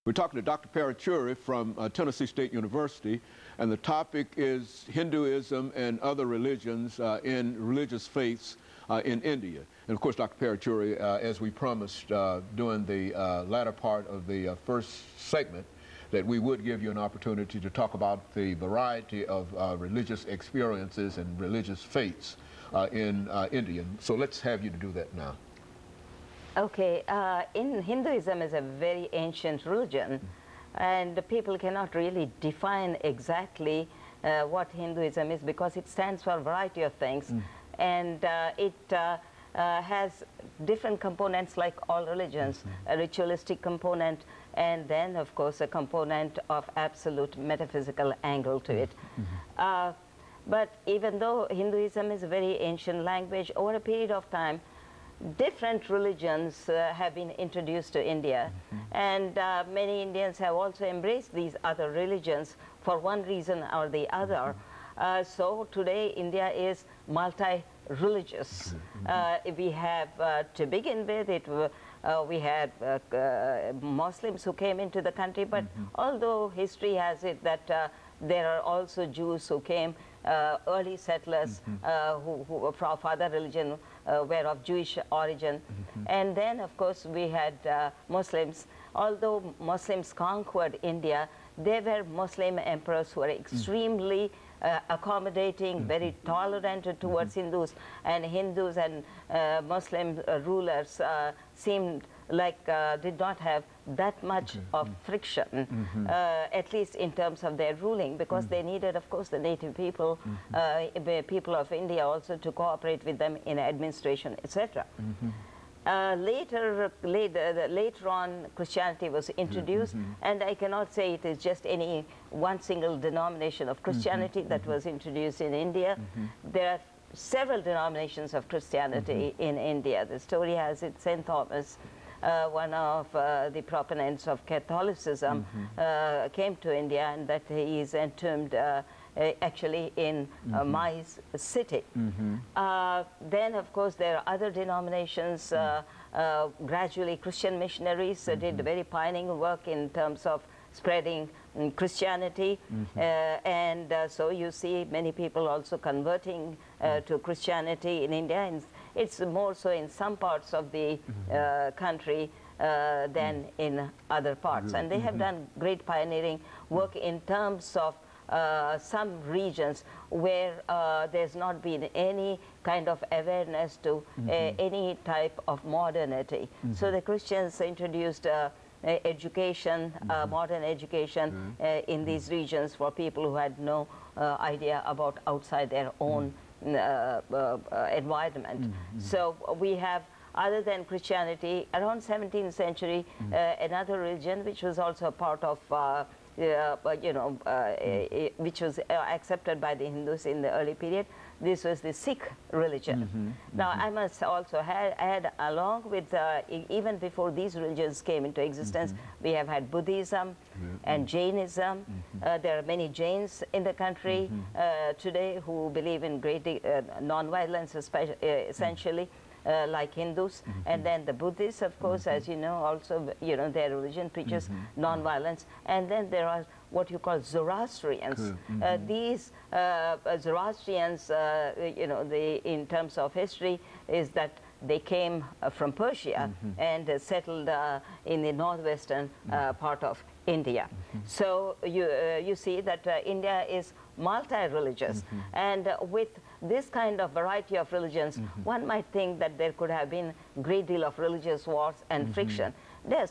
We're talking to Dr. Paruchuri from Tennessee State University, and the topic is Hinduism and other religions in religious faiths in India. And of course, Dr. Paruchuri, as we promised during the latter part of the first segment, that we would give you an opportunity to talk about the variety of religious experiences and religious faiths in India. So let's have you to do that now. Okay, in Hinduism is a very ancient religion, and people cannot really define exactly what Hinduism is, because it stands for a variety of things, and it has different components like all religions, a ritualistic component, and then of course a component of absolute metaphysical angle to it. But even though Hinduism is a very ancient language, over a period of time different religions have been introduced to India, and many Indians have also embraced these other religions for one reason or the other. So today India is multi-religious. We have, to begin with, we had Muslims who came into the country, but although history has it that there are also Jews who came, early settlers who from other religion were of Jewish origin. And then of course we had Muslims. Although Muslims conquered India, they were Muslim emperors who were extremely accommodating, very tolerant towards Hindus, and Hindus and Muslim rulers seemed like did not have that much of friction, at least in terms of their ruling, because they needed, of course, the native people, people of India also to cooperate with them in administration, etc. Later on, Christianity was introduced, and I cannot say it is just any one single denomination of Christianity that was introduced in India. There are several denominations of Christianity in India. The story has it, St. Thomas, one of the proponents of Catholicism, came to India, and that he is entombed actually in Mai's city. Then of course there are other denominations. Gradually Christian missionaries did very pioneering work in terms of spreading Christianity, and so you see many people also converting to Christianity in India, and it's more so in some parts of the country than in other parts. And they have done great pioneering work in terms of some regions where there's not been any kind of awareness to any type of modernity. So the Christians introduced education, modern education in these regions for people who had no idea about outside their own environment. So we have, other than Christianity, around 17th century, another religion which was also a part of which was accepted by the Hindus in the early period. This was the Sikh religion. Now, I must also add, along with, even before these religions came into existence, we have had Buddhism and Jainism. There are many Jains in the country today who believe in great non-violence, essentially. Like Hindus, and then the Buddhists, of course, as you know, also, their religion preaches non-violence, and then there are what you call Zoroastrians. These Zoroastrians, in terms of history, is that they came from Persia and settled in the northwestern part of India. So you see that India is multi-religious, and with this kind of variety of religions, one might think that there could have been a great deal of religious wars and friction. There is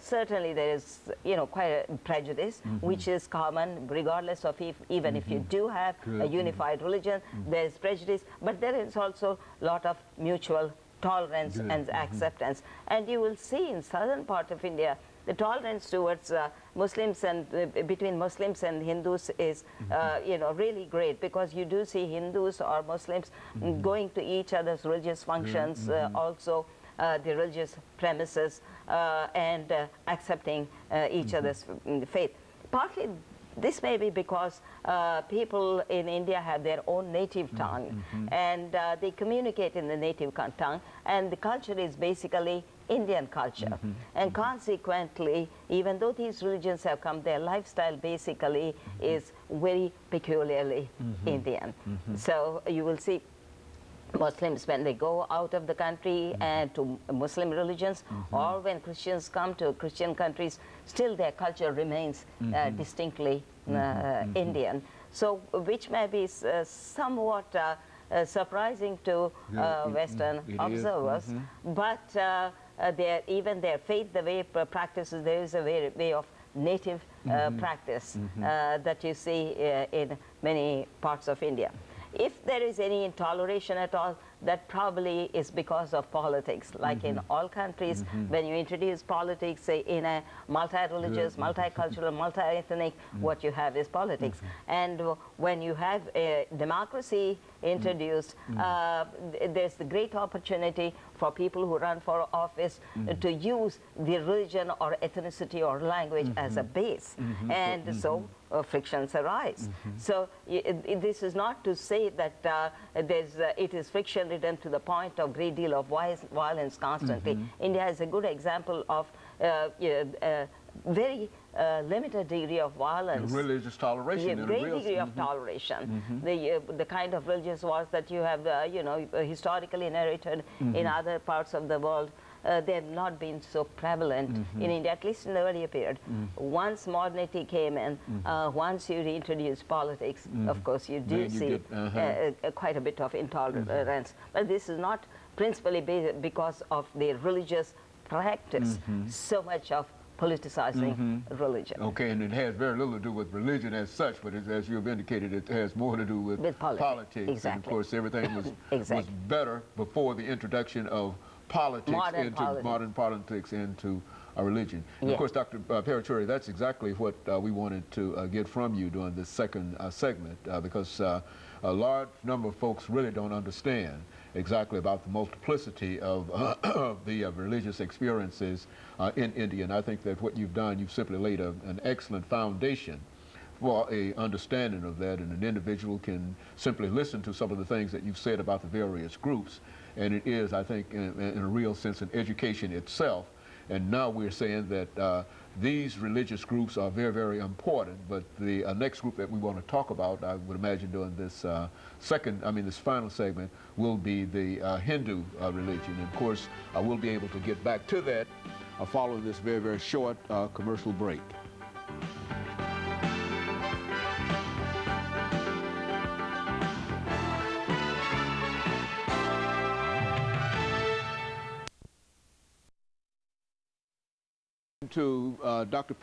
quite a prejudice, which is common regardless of even if you do have a unified religion, there is prejudice, but there is also a lot of mutual tolerance and acceptance. And you will see in southern part of India, the tolerance towards Muslims and between Muslims and Hindus is, really great, because you do see Hindus or Muslims going to each other's religious functions, also the religious premises, and accepting each other's faith. Partly this may be because people in India have their own native tongue, and they communicate in the native tongue, and the culture is basically Indian culture. And consequently, even though these religions have come, their lifestyle basically is very peculiarly Indian. So you will see Muslims, when they go out of the country and to Muslim religions, or when Christians come to Christian countries, still their culture remains distinctly Indian. So, which may be somewhat surprising to Western observers, but even their faith, the way practices, there is a way of native practice that you see in many parts of India. If there is any intoleration at all, that probably is because of politics. Like in all countries, when you introduce politics, say in a multi-religious, multicultural, multi-ethnic, what you have is politics. And when you have a democracy introduced, there's the great opportunity for people who run for office to use the religion or ethnicity or language as a base. And so frictions arise. So this is not to say that it is friction ridden to the point of great deal of violence constantly. India is a good example of very limited degree of violence. Religious toleration. Great degree of toleration. The kind of religious wars that you have, historically narrated in other parts of the world, they have not been so prevalent in India, at least in the earlier period. Once modernity came in, once you reintroduce politics, of course you do see quite a bit of intolerance. But this is not principally because of the religious practice, so much of politicizing religion. Okay, and it has very little to do with religion as such, but as you've indicated, it has more to do with politics. Exactly. And of course, everything was better before the introduction of politics modern politics into a religion. And of course, Dr. Paruchuri, that's exactly what we wanted to get from you during this second segment, because a large number of folks really don't understand exactly about the multiplicity of the religious experiences in India. And I think that what you've done, you've simply laid an excellent foundation for a understanding of that, and an individual can simply listen to some of the things that you've said about the various groups, and it is, I think, in a real sense, an education itself. And now we're saying that these religious groups are very, very important, but the next group that we want to talk about, I would imagine during this this final segment, will be the Hindu religion. And of course, we'll be able to get back to that following this very, very short commercial break. To Dr.